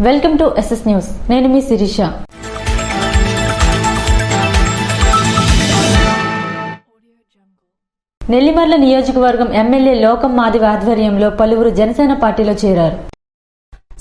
Welcome to SS news. నేను మీ శిరీష. నెల్లిమర్ల నియోజకవర్గం MLA లోకం మాదివి ఆధ్వర్యంలో పలువురు జనసేన పార్టీలో చేరారు.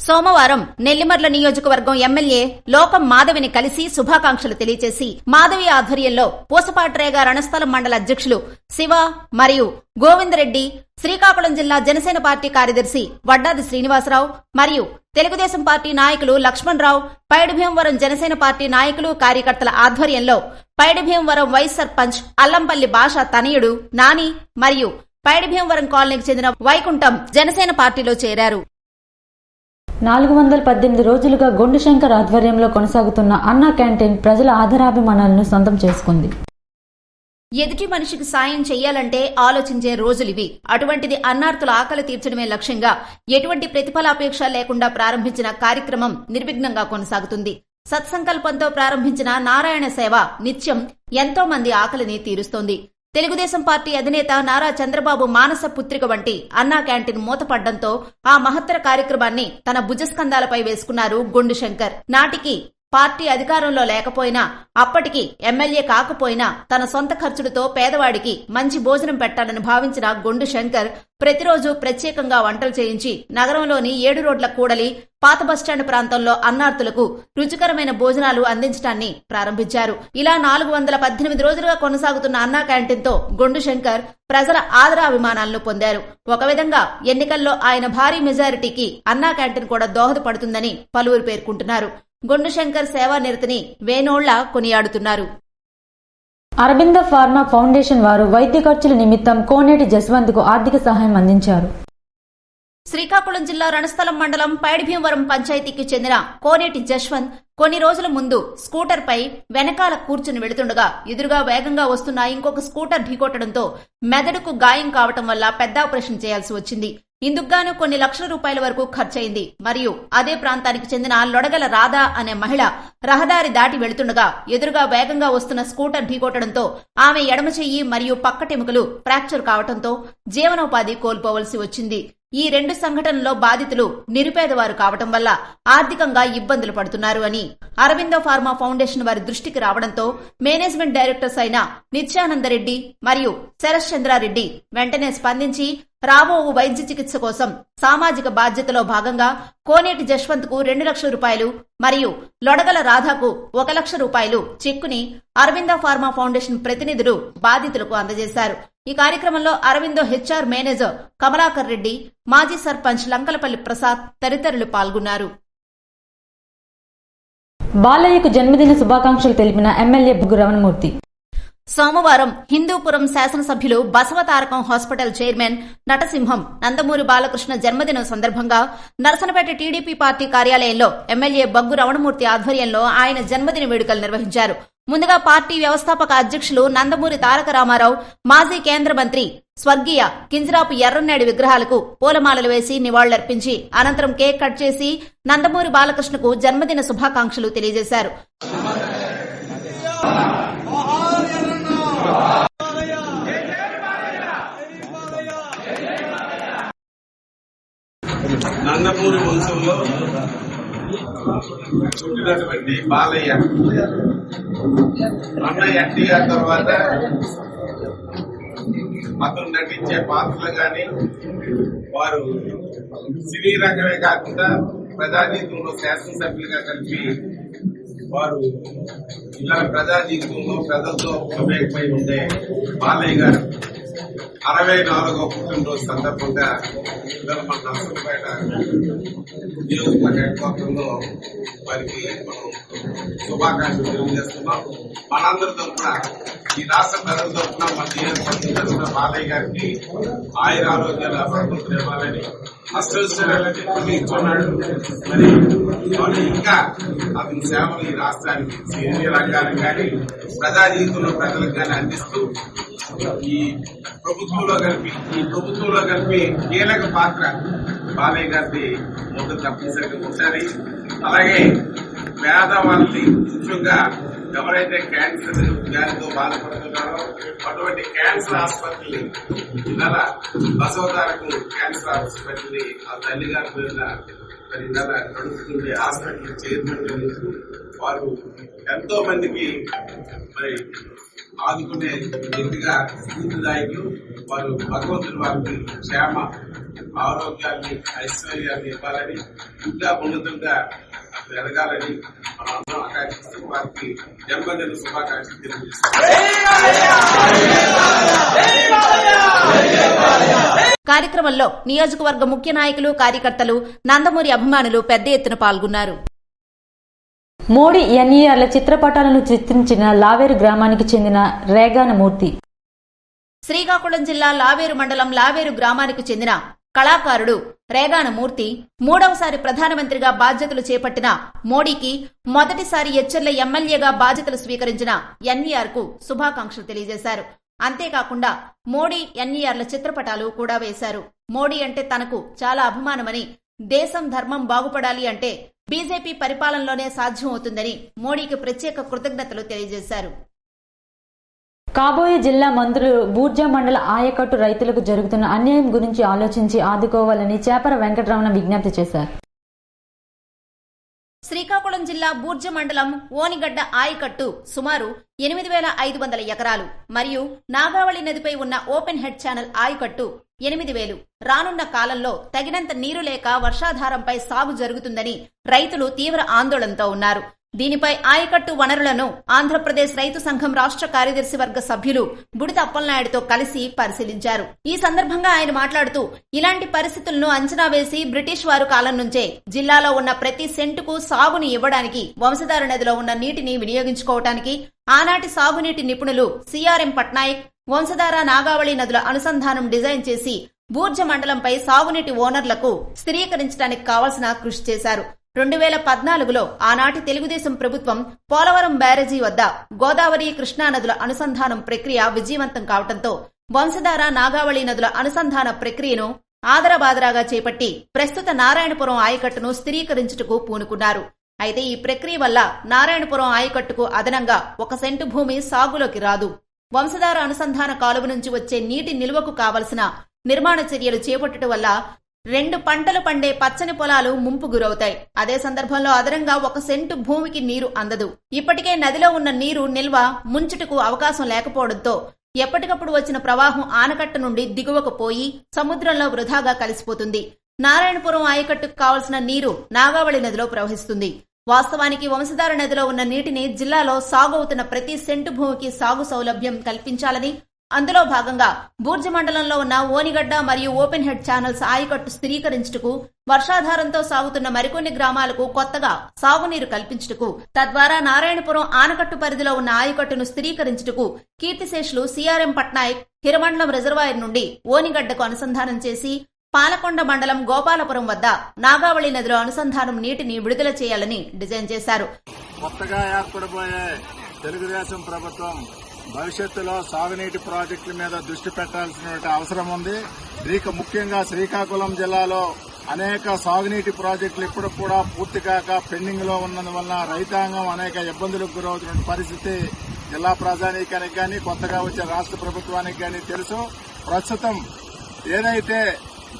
సోమవారం నెల్లిమర్ల నియోజకవర్గం ఎమ్మెల్యే లోకం మాధవిని కలిసి శుభాకాంక్షలు తెలియజేసి మాధవి ఆధ్వర్యంలో పూసపాట్రేగ రణస్థలం మండల అధ్యక్షులు శివ మరియు గోవిందరెడ్డి, శ్రీకాకుళం జిల్లా జనసేన పార్టీ కార్యదర్శి వడ్డాది శ్రీనివాసరావు మరియు తెలుగుదేశం పార్టీ నాయకులు లక్ష్మణరావు, పైడిభీమవరం జనసేన పార్టీ నాయకులు కార్యకర్తల ఆధ్వర్యంలో పైడిభీమవరం వైస్ సర్పంచ్ అల్లంపల్లి భాష తనయుడు నాని మరియు పైడిభీమవరం కాలనీకి చెందిన వైకుంఠం జనసేన పార్టీలో చేరారు. 418 రోజులుగా గొండు శంకర్ ఆధ్వర్యంలో కొనసాగుతున్న అన్నా క్యాంటీన్ ప్రజల ఆదరాభిమానాలను సొంతం చేసుకుంది. ఎదుటి మనిషికి సాయం చెయ్యాలంటే ఆలోచించే రోజులివి. అటువంటిది అన్నార్తుల ఆకలి తీర్చడమే లక్ష్యంగా ఎటువంటి ప్రతిఫలాపేక్ష లేకుండా ప్రారంభించిన కార్యక్రమం నిర్విఘ్నంగా కొనసాగుతుంది. సత్సంకల్పంతో ప్రారంభించిన నారాయణ సేవ నిత్యం ఎంతో మంది ఆకలిని తీరుస్తోంది. తెలుగుదేశం పార్టీ అధినేత నారా చంద్రబాబు మానస పుత్రిక వంటి అన్నా క్యాంటీన్ మూతపడ్డంతో ఆ మహత్తర కార్యక్రమాన్ని తన భుజస్కంధాలపై వేసుకున్నారు గొండు శంకర్. నాటికి పార్టీ అధికారంలో లేకపోయినా, అప్పటికి ఎమ్మెల్యే కాకపోయినా తన సొంత ఖర్చులతో పేదవాడికి మంచి భోజనం పెట్టాలని భావించిన గొండు శంకర్ ప్రతిరోజు ప్రత్యేకంగా వంటలు చేయించి నగరంలోని 7 రోడ్ల కూడలి, పాత బస్టాండ్ ప్రాంతంలో అన్నార్తులకు రుచికరమైన భోజనాలు అందించడాన్ని ప్రారంభించారు. ఇలా 418 రోజులుగా కొనసాగుతున్న అన్నా క్యాంటీన్ తో గొండు శంకర్ ప్రజల ఆదరాభిమానాలను పొందారు. ఒక విధంగా ఎన్నికల్లో ఆయన భారీ మెజారిటీకి అన్నా క్యాంటీన్ కూడా దోహదపడుతుందని పలువురు పేర్కొంటున్నారు. గొండు శంకర్ సేవా నిరతిని వేనోళ్ల కొనియాడుతున్నారు. అరబింద ఫార్మా ఫౌండేషన్ వారు వైద్య ఖర్చుల నిమిత్తం కోనేటి జస్వంత్ కు ఆర్థిక సహాయం అందించారు. శ్రీకాకుళం జిల్లా రణస్థలం మండలం పైడిభీమవరం పంచాయతీకి చెందిన కోనేటి జశ్వంత్ కొన్ని రోజుల ముందు స్కూటర్ పై వెనకాల కూర్చుని వెళుతుండగా ఎదురుగా వేగంగా వస్తున్న ఇంకొక స్కూటర్ ఢీకొట్టడంతో మెదడుకు గాయం కావటం వల్ల పెద్ద ఆపరేషన్ చేయాల్సి వచ్చింది. ఇందుకుగాను కొన్ని లక్షల రూపాయల వరకు ఖర్చయింది. మరియు అదే ప్రాంతానికి చెందిన లొడగల రాధా అనే మహిళ రహదారి దాటి వెళుతుండగా ఎదురుగా వేగంగా వస్తున్న స్కూటర్ ఢీకొట్టడంతో ఆమె ఎడమ చెయ్యి మరియు పక్కటెముకలు ఫ్రాక్చర్ కావడంతో జీవనోపాధి కోల్పోవలసి వచ్చింది. ఈ 2 సంఘటనల్లో బాధితులు నిరుపేదవారు కావటం వల్ల ఆర్థికంగా ఇబ్బందులు పడుతున్నారు అని అరవిందో ఫార్మా ఫౌండేషన్ వారి దృష్టికి రావడంతో మేనేజ్మెంట్ డైరెక్టర్స్ అయిన నిత్యానందరెడ్డి మరియు శరత్ చంద్రారెడ్డి వెంటనే స్పందించి రాబోవు వైద్య చికిత్స కోసం సామాజిక బాధ్యతలో భాగంగా కోనేటి జశ్వంత్ కు 2 లక్షల రూపాయలు మరియు లొడగల రాధాకు 1 లక్ష రూపాయలు చెక్కుని అరవిందో ఫార్మా ఫౌండేషన్ ప్రతినిధులు బాధితులకు అందజేశారు. ఈ కార్యక్రమంలో అరవిందో హెచ్ఆర్ మేనేజర్ కమలాకర్ రెడ్డి, మాజీ సర్పంచ్ లంకలపల్లి ప్రసాద్ తదితరులు పాల్గొన్నారు. బాలయ్యకు జన్మదిన శుభాకాంక్షలు తెలిపిన ఎమ్మెల్యే బుగ్గు రమణమూర్తి. సోమవారం హిందూపురం శాసనసభ్యులు బసవతారకం హాస్పిటల్ చైర్మన్ నటసింహం నందమూరి బాలకృష్ణ జన్మదినం సందర్భంగా నరసనపేట టీడీపీ పార్టీ కార్యాలయంలో ఎమ్మెల్యే బగ్గు రమణమూర్తి ఆధ్వర్యంలో ఆయన జన్మదిన వేడుకలు నిర్వహించారు. ముందుగా పార్టీ వ్యవస్థాపక అధ్యక్షులు నందమూరి తారక రామారావు, మాజీ కేంద్ర మంత్రి స్వర్గీయ కింజరాపు ఎర్రన్నాయుడు విగ్రహాలకు పూలమాలలు వేసి నివాళులర్పించి అనంతరం కేక్ కట్ చేసి నందమూరి బాలకృష్ణకు జన్మదిన శుభాకాంక్షలు తెలియజేశారు. నందమూరి వంశంలో పుట్టినటువంటి బాలయ్య అన్న ఎన్టీఆర్ తర్వాత అతను నటించే పాత్రలు గాని వారు సినీ రంగమే కాకుండా ప్రజాజీవితంలో శాసనసభ్యులుగా కలిపి వారు ఇలా ప్రజాజీవితంలో ప్రజలతో మమేకమై ఉండే బాలయ్య గారు 64వ పుట్టినరోజు సందర్భంగా మన నరసంపేట నియోజకవర్గ హెడ్ క్వార్టర్లో వారికి మనం శుభాకాంక్షలు తెలియజేస్తున్నాం. మనందరి తరఫున, ఈ రాష్ట్ర ప్రజల తరఫున, మన నియోజకవర్గం తరఫున బాలయ్య గారికి ఆయురారోగ్యాల అభివృద్ధి ఇవ్వాలని అష్టైశ్వర్యాలని ఇస్తున్నాడు. మరి ఇంకా అతని సేవలు ఈ రాష్ట్రానికి సినీ రంగానికి కానీ ప్రజా జీవితంలో ప్రజలకు కానీ అందిస్తూ ఈ ప్రభుత్వంలో కలిపి కీలక పాత్ర బాలయ్య గారిని ముందు తప్పనిసరిగా ఉండాలి. అలాగే పేదవాళ్ళని ముఖ్యంగా ఎవరైతే క్యాన్సర్ వ్యాధితో బాధపడుతున్నారో అటువంటి క్యాన్సర్ ఆసుపత్రి నెల బసవతారకు క్యాన్సర్ ఆసుపత్రి ఆ తల్లిగారి పేరున మరి నెల నడుపుతుండే హాస్పిటల్ చైర్మన్ వారు ఎంతో మందికి మరి ఆదుకునే వ్యక్తిగా స్ఫూర్తిదాయకులు. వారు భగవంతుడు వారికి క్షేమ ఆరోగ్యాన్ని ఐశ్వర్యాన్ని ఇవ్వాలని ఇంకా ఉన్నతంగా ఎదగాలని మనం అందరం ఆకాంక్షిస్తూ వారికి జన్మదిన శుభాకాంక్షలు తెలియజేస్తాం. కార్యక్రమంలో నియోజకవర్గ ముఖ్య నాయకులు, కార్యకర్తలు, నందమూరి అభిమానులు పెద్ద ఎత్తున పాల్గొన్నారు. మోడీ ఎన్ఈఆర్ల చిత్రపటాలను చిత్రించిన లావేరు గ్రామానికి చెందిన రేగాన మూర్తి. శ్రీకాకుళం జిల్లా లావేరు మండలం లావేరు గ్రామానికి చెందిన కళాకారుడు రేగాన మూర్తి 3వసారి ప్రధానమంత్రిగా బాధ్యతలు చేపట్టిన మోడీకి మొదటిసారి ఎచ్చెర్ల ఎమ్మెల్యేగా బాధ్యతలు స్వీకరించిన ఎన్ఈఆర్ కు శుభాకాంక్షలు తెలియజేశారు. అంతేకాకుండా మోడీ ఎన్ఈఆర్ల చిత్రపటాలు కూడా వేశారు. మోడీ అంటే తనకు చాలా అభిమానమని, దేశం ధర్మం బాగుపడాలి అంటే బీజేపీ పరిపాలనలోనే సాధ్యం అవుతుందని మోడీకి ప్రత్యేక కృతజ్ఞతలు తెలియజేశారు. కాబోయే జిల్లా మంత్రులు బూర్జా మండల ఆయకట్టు రైతులకు జరుగుతున్న అన్యాయం గురించి ఆలోచించి ఆదుకోవాలని చేపర వెంకటరమణ విజ్ఞప్తి చేశారు. శ్రీకాకుళం జిల్లా బూర్జ మండలం ఓనిగడ్డ ఆయకట్టు సుమారు 8,500 ఎకరాలు మరియు నాగావళి నదిపై ఉన్న ఓపెన్ హెడ్ ఛానల్ ఆయకట్టు 8,000. రానున్న కాలంలో తగినంత నీరు లేక వర్షాధారంపై సాగు జరుగుతుందని రైతులు తీవ్ర ఆందోళనతో ఉన్నారు. దీనిపై ఆయకట్టు వనరులను ఆంధ్రప్రదేశ్ రైతు సంఘం రాష్ట్ర కార్యదర్శి వర్గ సభ్యులు బుడిత అప్పలనాయుడుతో కలిసి పరిశీలించారు. ఈ సందర్భంగా ఆయన మాట్లాడుతూ, ఇలాంటి పరిస్థితులను అంచనా వేసి బ్రిటిష్ వారు కాలం నుంచే జిల్లాలో ఉన్న ప్రతి సెంటుకు సాగుని ఇవ్వడానికి, వంశధార నదిలో ఉన్న నీటిని వినియోగించుకోవటానికి ఆనాటి సాగునీటి నిపుణులు సిఆర్ఎం పట్నాయక్ వంశధార నాగావళి నదుల అనుసంధానం డిజైన్ చేసి బూర్జ మండలంపై సాగునీటి ఓనర్లకు స్థిరీకరించడానికి కావాల్సిన కృషి చేశారు. 2014లో ఆనాటి తెలుగుదేశం ప్రభుత్వం పోలవరం బ్యారేజీ వద్ద గోదావరి, కృష్ణా నదుల అనుసంధానం ప్రక్రియ విజయవంతం కావడంతో వంశధార, నాగావళి నదుల అనుసంధాన ప్రక్రియను ఆదరబాదరాగా చేపట్టి ప్రస్తుత నారాయణపురం ఆయకట్టును స్థిరీకరించుటకు పూనుకున్నారు. అయితే ఈ ప్రక్రియ వల్ల నారాయణపురం ఆయకట్టుకు అదనంగా 1 సెంటు భూమి సాగులోకి రాదు. వంశధార అనుసంధాన కాలువ నుంచి వచ్చే నీటి నిల్వకు కావలసిన నిర్మాణ చర్యలు చేపట్టడం వల్ల 2 పంటలు పండే పచ్చని పొలాలు ముంపు గురవుతాయి. అదే సందర్భంలో అదనంగా 1 సెంటు భూమికి నీరు అందదు. ఇప్పటికే నదిలో ఉన్న నీరు నిల్వ ముంచుటకు అవకాశం లేకపోవడంతో ఎప్పటికప్పుడు వచ్చిన ప్రవాహం ఆనకట్ట నుండి దిగువకు పోయి సముద్రంలో వృధాగా కలిసిపోతుంది. నారాయణపురం ఆయకట్టుకు కావలసిన నీరు నాగావళి నదిలో ప్రవహిస్తుంది. వాస్తవానికి వంశధార నదిలో ఉన్న నీటిని జిల్లాలో సాగు అవుతున్న ప్రతి సెంటు భూమికి సాగు సౌలభ్యం కల్పించాలని, అందులో భాగంగా బూర్జ మండలంలో ఉన్న ఓనిగడ్డ మరియు ఓపెన్ హెడ్ ఛానల్స్ ఆయకట్టు స్థిరీకరించుటకు, వర్షాధారంతో సాగుతున్న మరికొన్ని గ్రామాలకు కొత్తగా సాగునీరు కల్పించుటకు, తద్వారా నారాయణపురం ఆనకట్టు పరిధిలో ఉన్న ఆయకట్టును స్థిరీకరించుటకు కీర్తిశేషులు సిఆర్ఎం పట్నాయక్ హిరమండలం రిజర్వాయర్ నుండి ఓనిగడ్డకు అనుసంధానం చేసి పాలకొండ మండలం గోపాలపురం వద్ద నాగావళి నదిలో అనుసంధానం నీటిని విడుదల చేయాలని డిజైన్ చేశారు. కొత్తగా ఏర్పడబోయే తెలుగుదేశం ప్రభుత్వం భవిష్యత్తులో సాగునీటి ప్రాజెక్టుల మీద దృష్టి పెట్టాల్సిన అవసరం ఉంది. ముఖ్యంగా శ్రీకాకుళం జిల్లాలో అనేక సాగునీటి ప్రాజెక్టులు ఇప్పుడు కూడా పూర్తి కాక పెండింగ్ లో ఉన్నందువల్ల రైతాంగం అనేక ఇబ్బందులకు గురవుతున్న పరిస్థితి జిల్లా ప్రజానీకానికి గాని, కొత్తగా వచ్చే రాష్ట్ర ప్రభుత్వానికి గాని తెలుసు. ప్రస్తుతం ఏదైతే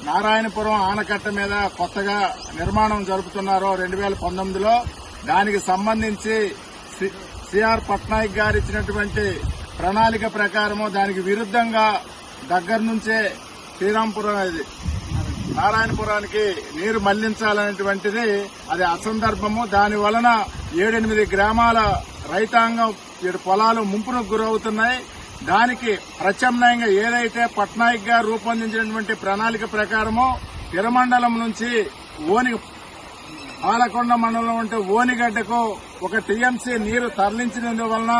నారాయణపురం ఆనకట్ట మీద కొత్తగా నిర్మాణం జరుపుతున్నారో 2019లో, దానికి సంబంధించి సిఆర్ పట్నాయక్ గారు ఇచ్చినటువంటి ప్రణాళిక ప్రకారము దానికి విరుద్దంగా దగ్గర నుంచే నారాయణపురానికి నీరు మళ్లించాలనేటువంటిది అది అసందర్భము. దాని వలన 7-8 గ్రామాల రైతాంగం పొలాలు ముంపునకు గురవుతున్నాయి. దానికి ప్రత్యామ్నాయంగా ఏదైతే పట్నాయక్ గారు రూపొందించినటువంటి ప్రణాళిక ప్రకారమో హిరమండలం నుంచి పాలకొండ మండలం అంటే ఓనిగడ్డకు 1 టీఎంసీ నీరు తరలించినందువలన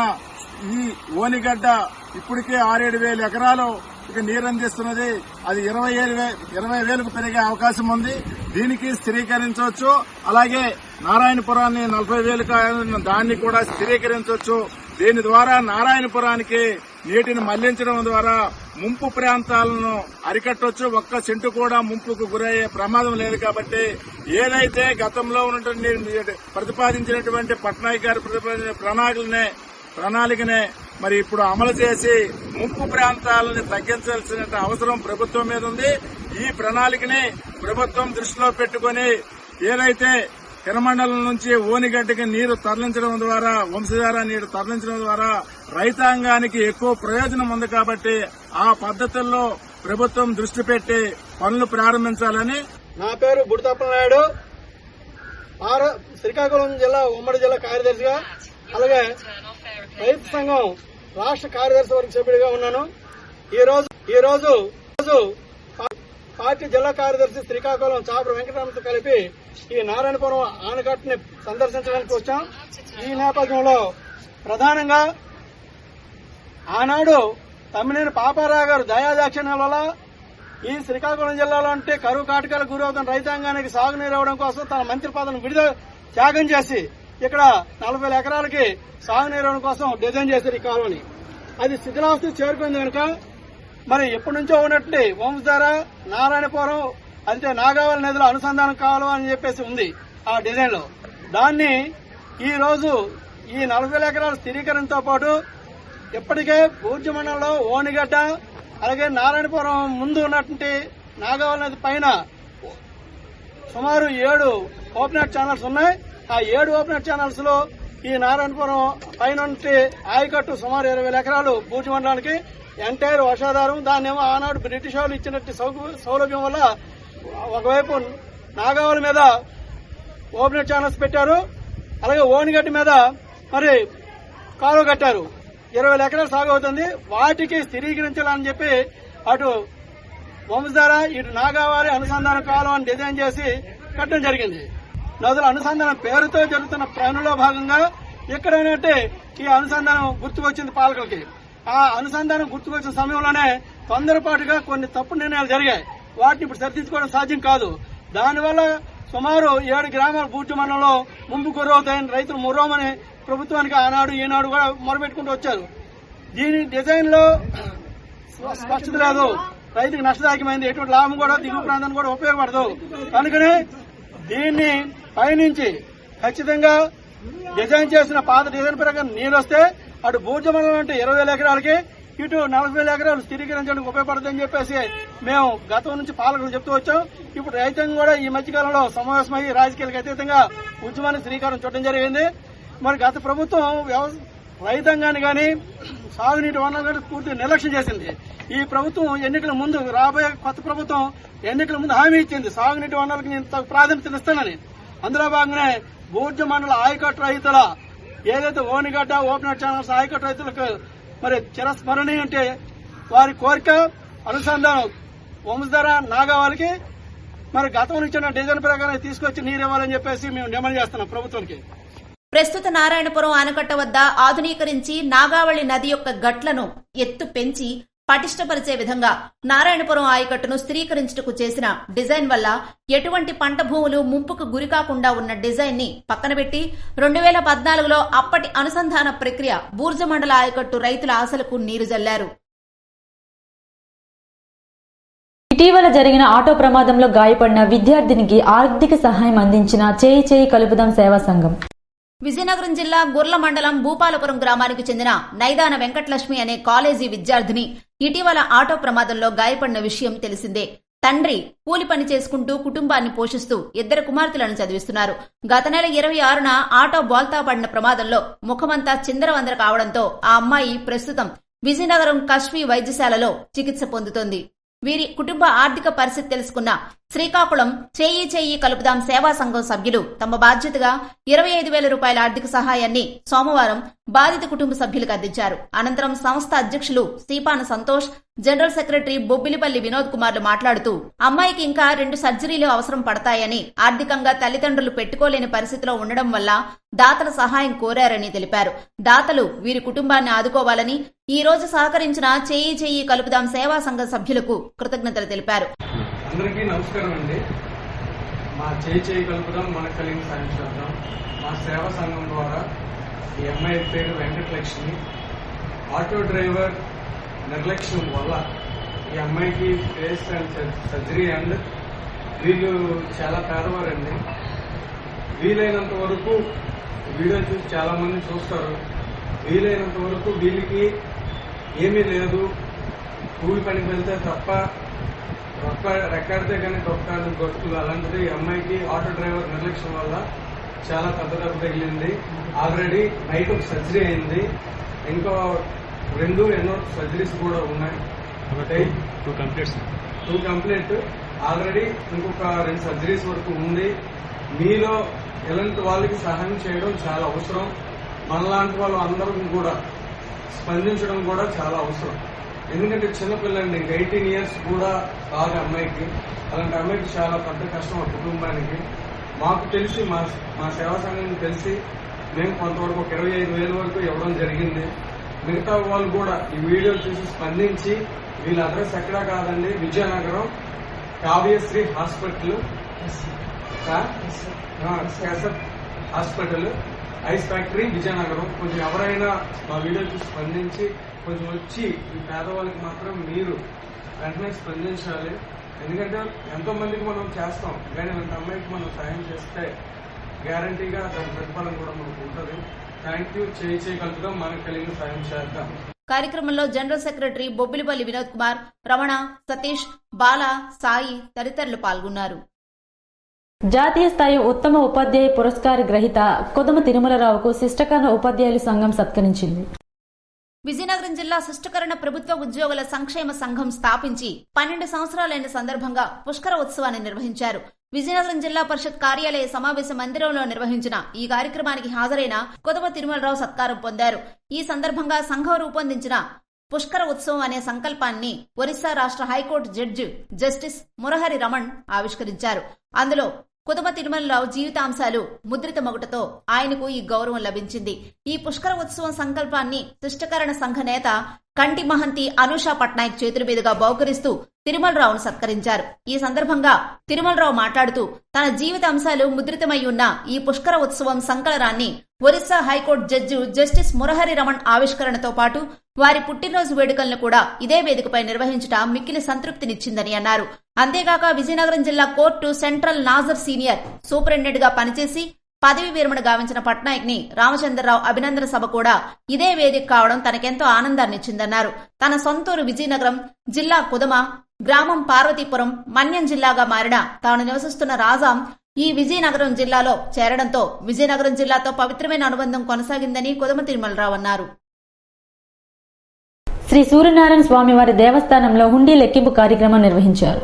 ఈ ఓనిగడ్డ ఇప్పటికే 6-7 వేల ఎకరాలు నీరు అందిస్తున్నది. అది 20,000కు పెరిగే అవకాశం ఉంది. దీనికి స్థిరీకరించవచ్చు. అలాగే నారాయణపురాన్ని 40,000 దాన్ని కూడా స్థిరీకరించవచ్చు. దీని ద్వారా నారాయణపురానికి నీటిని మళ్లించడం ద్వారా ముంపు ప్రాంతాలను అరికట్టొచ్చు. ఒక్క సెంటు కూడా ముంపుకు గురయ్యే ప్రమాదం లేదు. కాబట్టి ఏదైతే గతంలో ఉన్నటువంటి ప్రతిపాదించినటువంటి పట్నాయక్ గారి ప్రతిపాదించిన ప్రణాళికనే మరి ఇప్పుడు అమలు చేసి ముంపు ప్రాంతాలను తగ్గించాల్సిన అవసరం ప్రభుత్వం మీద ఉంది. ఈ ప్రణాళికని ప్రభుత్వం దృష్టిలో పెట్టుకుని ఏదైతే హిరమండలం నుంచి ఓనిగడ్డకి నీరు తరలించడం ద్వారా, వంశధార నీరు తరలించడం ద్వారా రైతాంగానికి ఎక్కువ ప్రయోజనం ఉంది. కాబట్టి ఆ పద్ధతుల్లో ప్రభుత్వం దృష్టి పెట్టి పనులు ప్రారంభించాలని. నా పేరు బుడతప్పల నాయుడు, శ్రీకాకుళం జిల్లా ఉమ్మడి జిల్లా కార్యదర్శిగా, అలాగే రైతు సంఘం రాష్ట్ర కార్యదర్శి వర్గ సభ్యుడిగా ఉన్నాను. ఈ రోజు పార్టీ జిల్లా కార్యదర్శి శ్రీకాకుళం చాపర వెంకటరామతో కలిపి ఈ నారాయణపురం ఆనకట్టుని సందర్శించడానికి వచ్చాం. ఈ నేపథ్యంలో ప్రధానంగా ఆనాడు తమ్మినేని పాపారావు గారు దయాదాక్షిణ్యాల వల్ల ఈ శ్రీకాకుళం జిల్లాలో అంటే కరువు కాటకాలకు గురవుతున్న రైతాంగానికి సాగునీరు ఇవ్వడం కోసం తన మంత్రి పదవిని త్యాగం చేసి ఇక్కడ 40 ఎకరాలకి సాగునీరు కోసం డిజైన్ చేశారు ఈ కాలువని. అది శిథిలావస్థ చేరుకుంది కనుక మరి ఎప్పటి నుంచో ఉన్నట్టు వంశధార నారాయణపురం అంటే నాగావళి నదిలో అనుసంధానం కావాలి అని చెప్పేసి ఉంది ఆ డిజైన్ లో. దాన్ని ఈ రోజు ఈ 40 ఎకరాల స్థిరీకరణతో పాటు ఇప్పటికే బూర్జి మండలంలో ఓనిగడ్డ అలాగే నారాయణపురం ముందు ఉన్నటువంటి నాగావళి నది పైన సుమారు 7 ఓపెనర్ ఛానల్స్ ఉన్నాయి. ఆ 7 ఓపెనర్ ఛానల్స్ లో ఈ నారాయణపురం పైన ఆయకట్టు సుమారు 20 ఎకరాలు బూర్జి మండలానికి ఎంటైర్ వర్షాధారం. దాన్నేమో ఆనాడు బ్రిటిష్ వాళ్ళు ఇచ్చినట్టు సౌలభ్యం వల్ల ఒకవైపు నాగావళి మీద ఓపెనర్ ఛానల్స్ పెట్టారు, అలాగే ఓనిగడ్డ మీద మరి కాలువ కట్టారు. 20 ఎకరాలు సాగు అవుతుంది. వాటికి స్థిరీకరించాలని చెప్పి అటు వంశధార ఇటు నాగావళి అనుసంధానం కాలువని డిజైన్ చేసి కట్టడం జరిగింది. నదుల అనుసంధానం పేరుతో జరుగుతున్న పనుల్లో భాగంగా ఎక్కడైనా ఈ అనుసంధానం గుర్తుకొచ్చింది పాలకులకి. ఆ అనుసంధానం గుర్తుకొచ్చిన సమయంలోనే తొందరపాటుగా కొన్ని తప్పుడు నిర్ణయాలు జరిగాయి. వాటిని ఇప్పుడు సరిదిద్దుకోవడం సాధ్యం కాదు. దానివల్ల సుమారు 7 గ్రామాల బూర్జి మండలంలో ముంపు గురవుతాయని రైతులు ముర్రోమని ప్రభుత్వానికి ఆనాడు ఈనాడు కూడా మొరబెట్టుకుంటూ వచ్చారు. దీని డిజైన్ లో స్పష్టత లేదు, రైతుకు నష్టదాయకమైంది, ఎటువంటి లాభం కూడా దిగువ ప్రాంతానికి కూడా ఉపయోగపడదు. కనుకనే దీన్ని పైనుంచి ఖచ్చితంగా డిజైన్ చేసిన పాత డిజైన్ ప్రకారం నీరు వస్తే అటు బూర్జి మండలం అంటే 20 ఎకరాలకి ఇటు 40 ఎకరాలు స్థిరీకరించడానికి ఉపయోగపడుతుందని చెప్పేసి మేము గతం నుంచి పాలకులు చెప్తూ వచ్చాం. ఇప్పుడు రైతాంగం కూడా ఈ మధ్యకాలంలో సమావేశమై రాజకీయాలకు అతీతంగా ఉద్యమానికి శ్రీకారం చుట్టడం జరిగింది. మరి గత ప్రభుత్వం రైతాంగాన్ని గాని సాగునీటి వనరులు కానీ పూర్తిగా నిర్లక్ష్యం చేసింది. ఈ ప్రభుత్వం ఎన్నికల ముందు రాబోయే కొత్త ప్రభుత్వం ఎన్నికల ముందు హామీ ఇచ్చింది సాగునీటి వనరులకు నేను ప్రాధాన్యత ఇస్తానని. అందులో భాగంగానే బూర్జి మండల ఆయకట్టు రైతుల ఏదైతే ఓనిగడ్డ ఓపెనర్ ఛానల్స్ ఆయకట్టు రైతులకు మరి చిరస్మరణీయ అంటే వారి కోరిక అనుసంధానం వంశధార నాగావళికి మరి గతంలో ఇచ్చిన డిజైన్ ప్రకారం తీసుకొచ్చి నీరు ఇవ్వాలని చెప్పేసి మేము డిమాండ్ చేస్తున్నాం ప్రభుత్వానికి. ప్రస్తుత నారాయణపురం ఆనకట్ట వద్ద ఆధునీకరించి నాగావళి నది యొక్క గట్లను ఎత్తు పెంచి పటిష్టపరిచే విధంగా నారాయణపురం ఆయకట్టును స్థిరీకరించుటకు చేసిన డిజైన్ వల్ల ఎటువంటి పంట భూములు ముంపుకు గురికాకుండా ఉన్న డిజైన్ ని పక్కనబెట్టి 2014లో అప్పటి అనుసంధాన ప్రక్రియ బూర్జి మండల ఆయకట్టు రైతుల ఆశలకు నీరు జల్లారు. ఇటీవల జరిగిన ఆటో ప్రమాదంలో గాయపడిన విద్యార్థినికి ఆర్థిక సహాయం అందించిన చేయి చేయి కలుపుదాం సేవా సంఘం. విజయనగరం జిల్లా గుర్ల మండలం భూపాలపురం గ్రామానికి చెందిన నైదాన వెంకటలక్ష్మి అనే కాలేజీ విద్యార్థిని ఇటీవల ఆటో ప్రమాదంలో గాయపడిన విషయం తెలిసిందే. తండ్రి కూలి పని చేసుకుంటూ కుటుంబాన్ని పోషిస్తూ 2 కుమార్తెలను చదివిస్తున్నారు. గత నెల 26న ఆటో బోల్తా పడిన ప్రమాదంలో ముఖమంతా చిందరవందర కావడంతో ఆ అమ్మాయి ప్రస్తుతం విజయనగరం కష్వి వైద్యశాలలో చికిత్స పొందుతోంది. వీరి కుటుంబ ఆర్థిక పరిస్థితి తెలుసుకున్న శ్రీకాకుళం చేయి చేయి కలుపుదాం సేవా సంఘం సభ్యులు తమ బాధ్యతగా 25,000 రూపాయల ఆర్థిక సహాయాన్ని సోమవారం బాధిత కుటుంబ సభ్యులకు అందించారు. అనంతరం సంస్థ అధ్యక్షులు సీపాన సంతోష్, జనరల్ సెక్రటరీ బొబ్బిలిపల్లి వినోద్ కుమార్లు మాట్లాడుతూ అమ్మాయికి ఇంకా 2 సర్జరీలు అవసరం పడతాయని, ఆర్థికంగా తల్లిదండ్రులు పెట్టుకోలేని పరిస్థితిలో ఉండడం వల్ల దాతల సహాయం కోరారని తెలిపారు. దాతలు వీరి కుటుంబాన్ని ఆదుకోవాలని ఈ రోజు సహకరించిన చేయి చేయి కలుపుదాం సేవా సంఘం సభ్యులకు కృతజ్ఞతలు తెలిపారు. అందరికీ నమస్కారం అండి. మా చేయి చేయి కలుపుదాం మనకు కలిగిన సాయం చేద్దాం మా సేవా సంఘం ద్వారా ఈ అమ్మాయి పేరు వెంకటలక్ష్మి, ఆటో డ్రైవర్ నిర్లక్ష్యం వల్ల ఈ అమ్మాయికి ఫేస్ అండ్ సర్జరీ అండ్ వీళ్ళు చాలా పేదవారండి. వీలైనంత వరకు వీడియో చూసి చాలా మంది చూస్తారు. వీలైనంత వరకు వీళ్ళకి ఏమీ లేదు, కూలి పనికి వెళ్తే తప్ప రెక్కాడితే కానీ తొక్కాలి గొట్టులు అలాంటిది. ఈ అమ్మాయికి ఆటో డ్రైవర్ నిర్లక్ష్యం వల్ల చాలా పెద్ద దెబ్బ తగిలింది. ఆల్రెడీ నైట్ ఒక సర్జరీ అయింది, ఇంకా 2 ఎన్నో సర్జరీస్ కూడా ఉన్నాయి. 2 కంప్లీట్ ఆల్రెడీ ఇంకొక 2 సర్జరీస్ వరకు ఉంది. మీలో ఇలాంటి వాళ్ళకి సహాయం చేయడం చాలా అవసరం. మనలాంటి వాళ్ళు అందరం కూడా స్పందించడం కూడా చాలా అవసరం. ఎందుకంటే చిన్నపిల్లండి, 18 ఇయర్స్ కూడా కాదు అమ్మాయికి. అలాంటి అమ్మాయికి చాలా పెద్ద కష్టం ఆ కుటుంబానికి. మాకు తెలిసి మా సేవా సంఘానికి తెలిసి మేము కొంతవరకు ఒక 25,000 వరకు ఇవ్వడం జరిగింది. మిగతా వాళ్ళు కూడా ఈ వీడియో చూసి స్పందించి వీళ్ళ అడ్రస్ ఎక్కడా కాదండి, Vizianagaram Kavyasri hospital, hospital, ice factory, Vizianagaram. కొంచెం ఎవరైనా మా వీడియో చూసి స్పందించి కొంచెం వచ్చి ఈ పేదవాళ్ళకి మాత్రం మీరు వెంటనే స్పందించాలి. ఎందుకంటే ఎంతో మందికి మనం చేస్తాం, కానీ అంత అమ్మాయికి మనం సాయం చేస్తే గ్యారంటీగా దాని ప్రతిఫలం కూడా మనకు ఉంటుంది. Thank you. చేయగలుగుతాం, మనకు కలిగిన సాయం చేద్దాం. కార్యక్రమంలో జనరల్ సెక్రటరీ బొబ్బిలిపల్లి వినోద్ కుమార్, రమణ, సతీష్, బాల, సాయి తదితరులు పాల్గొన్నారు. జాతీయ స్థాయి ఉత్తమ ఉపాధ్యాయ పురస్కార గ్రహీత కొదమ తిరుమలరావుకు శిష్టకరణ ఉపాధ్యాయుల సంఘం సత్కరించింది. విజయనగరం జిల్లా శిష్టకరణ ప్రభుత్వ ఉద్యోగుల సంక్షేమ సంఘం స్థాపించి 12 సంవత్సరాలైన సందర్భంగా పుష్కర ఉత్సవాన్ని నిర్వహించారు. విజయనగరం జిల్లా పరిషత్ కార్యాలయ సమావేశ మందిరంలో నిర్వహించిన ఈ కార్యక్రమానికి హాజరైన కొదమ తిరుమలరావు సత్కారం పొందారు. ఈ సందర్భంగా సంఘం రూపొందించిన పుష్కర ఉత్సవం అనే సంకల్పాన్ని ఒరిస్సా రాష్ట్ర high court judge justice Murahari Raman ఆవిష్కరించారు. అందులో కొదమ తిరుమలరావు జీవితాంశాలు ముద్రిత మొగుటతో ఆయనకు ఈ గౌరవం లభించింది. ఈ పుష్కర ఉత్సవం సంకల్పాన్ని శిష్టకరణ సంఘ నేత కంటి మహంతి అనూషా పట్నాయక్ చేతుల మీదుగా బహుకరిస్తూ తిరుమలరావును సత్కరించారు. ఈ సందర్భంగా తిరుమలరావు మాట్లాడుతూ తన జీవితాంశాలు ముద్రితమై ఉన్న ఈ పుష్కర ఉత్సవం సంకలనాన్ని Orissa high court judge justice Murahari Raman ఆవిష్కరణతో పాటు వారి పుట్టినరోజు వేడుకలను కూడా ఇదే వేదికపై నిర్వహించడం మిక్కిలి సంతృప్తినిచ్చిందని అన్నారు. అంతేగాక విజయనగరం జిల్లా కోర్టు సెంట్రల్ నాజర్ సీనియర్ సూపరింటెండెంట్ గా పనిచేసి పదవి విరమణ గావించిన పట్నాయక్ ని రామచంద్రరావు అభినందన సభ కూడా ఇదే వేదిక కావడం తనకెంతో ఆనందాన్నిచ్చిందన్నారు. తన సొంతూరు విజయనగరం, జిల్లా కుదమ, గ్రామం పార్వతీపురం, మన్యం జిల్లాగా మారిన తాను నివసిస్తున్న రాజాం ఈ విజయనగరం జిల్లాలో చేరడంతో విజయనగరం జిల్లాతో పవిత్రమైన అనుబంధం కొనసాగిందని కొదమ తిరుమలరావు అన్నారు. శ్రీ సూర్యనారాయణ స్వామివారి దేవస్థానంలో హుండీ లెక్కింపు కార్యక్రమం నిర్వహించారు.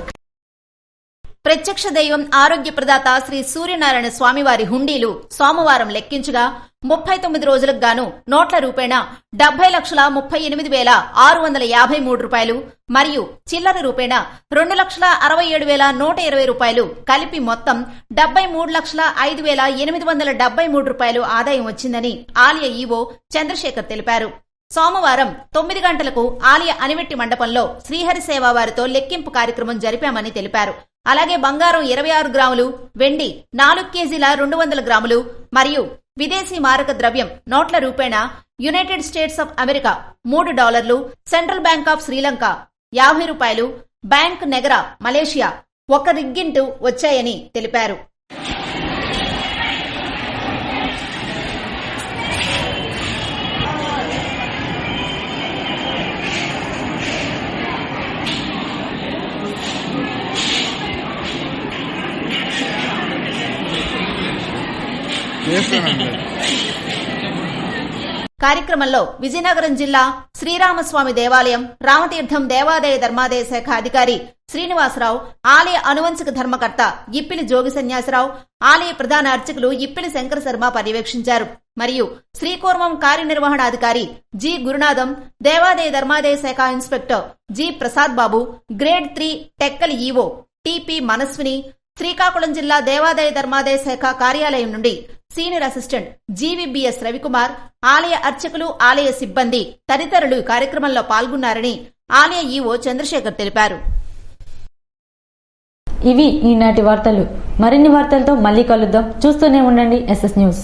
ప్రత్యక్ష దైవం ఆరోగ్య ప్రదాత శ్రీ సూర్యనారాయణ స్వామివారి హుండీలు సోమవారం లెక్కించగా 39 రోజులకు గాను నోట్ల రూపేణా 70,38,653 రూపాయలు మరియు చిల్లర రూపేణా 2,67,120 రూపాయలు కలిపి మొత్తం 73,05,873 రూపాయలు ఆదాయం వచ్చిందని ఆలయ ఈవో చంద్రశేఖర్ తెలిపారు. సోమవారం 9 గంటలకు ఆలయ అనివెట్టి మండపంలో శ్రీహరి సేవ వారితో లెక్కింపు కార్యక్రమం జరిపామని తెలిపారు. అలాగే బంగారం 26 గ్రాములు, వెండి 4 కేజీల 200 గ్రాములు మరియు విదేశీ మారక ద్రవ్యం నోట్ల రూపేణా United States of America $3, central bank of Sri Lanka ₹50, bank Negara Malaysia 1 ringgit వచ్చాయని తెలిపారు. కార్యక్రమంలో విజయనగరం జిల్లా శ్రీరామస్వామి దేవాలయం, రామతీర్థం దేవాదాయ ధర్మాదాయ శాఖ అధికారి శ్రీనివాసరావు, ఆలయ అనువంశిక ధర్మకర్త ఇప్పిలి జోగి సన్యాసరావు, ఆలయ ప్రధాన అర్చకులు ఇప్పిలి శంకర శర్మ పర్యవేక్షించారు. మరియు శ్రీకూర్మం కార్యనిర్వహణాధికారి జి గురునాథం, దేవాదాయ ధర్మాదాయ శాఖ inspector G Prasad Babu, grade 3 Tekkali EO TP Manaswini, Srikakulam జిల్లా దేవాదాయ ధర్మాదాయ శాఖ కార్యాలయం నుండి సీనియర్ అసిస్టెంట్ జీవీబీఎస్ రవికుమార్, ఆలయ అర్చకులు, ఆలయ సిబ్బంది తదితరులు కార్యక్రమంలో పాల్గొన్నారని ఆలయ ఈవో చంద్రశేఖర్ తెలిపారు. ఇవి ఈనాటి వార్తలు. మరిన్ని వార్తలతో మళ్ళీ కలుద్దాం. చూస్తూనే ఉండండి SS న్యూస్.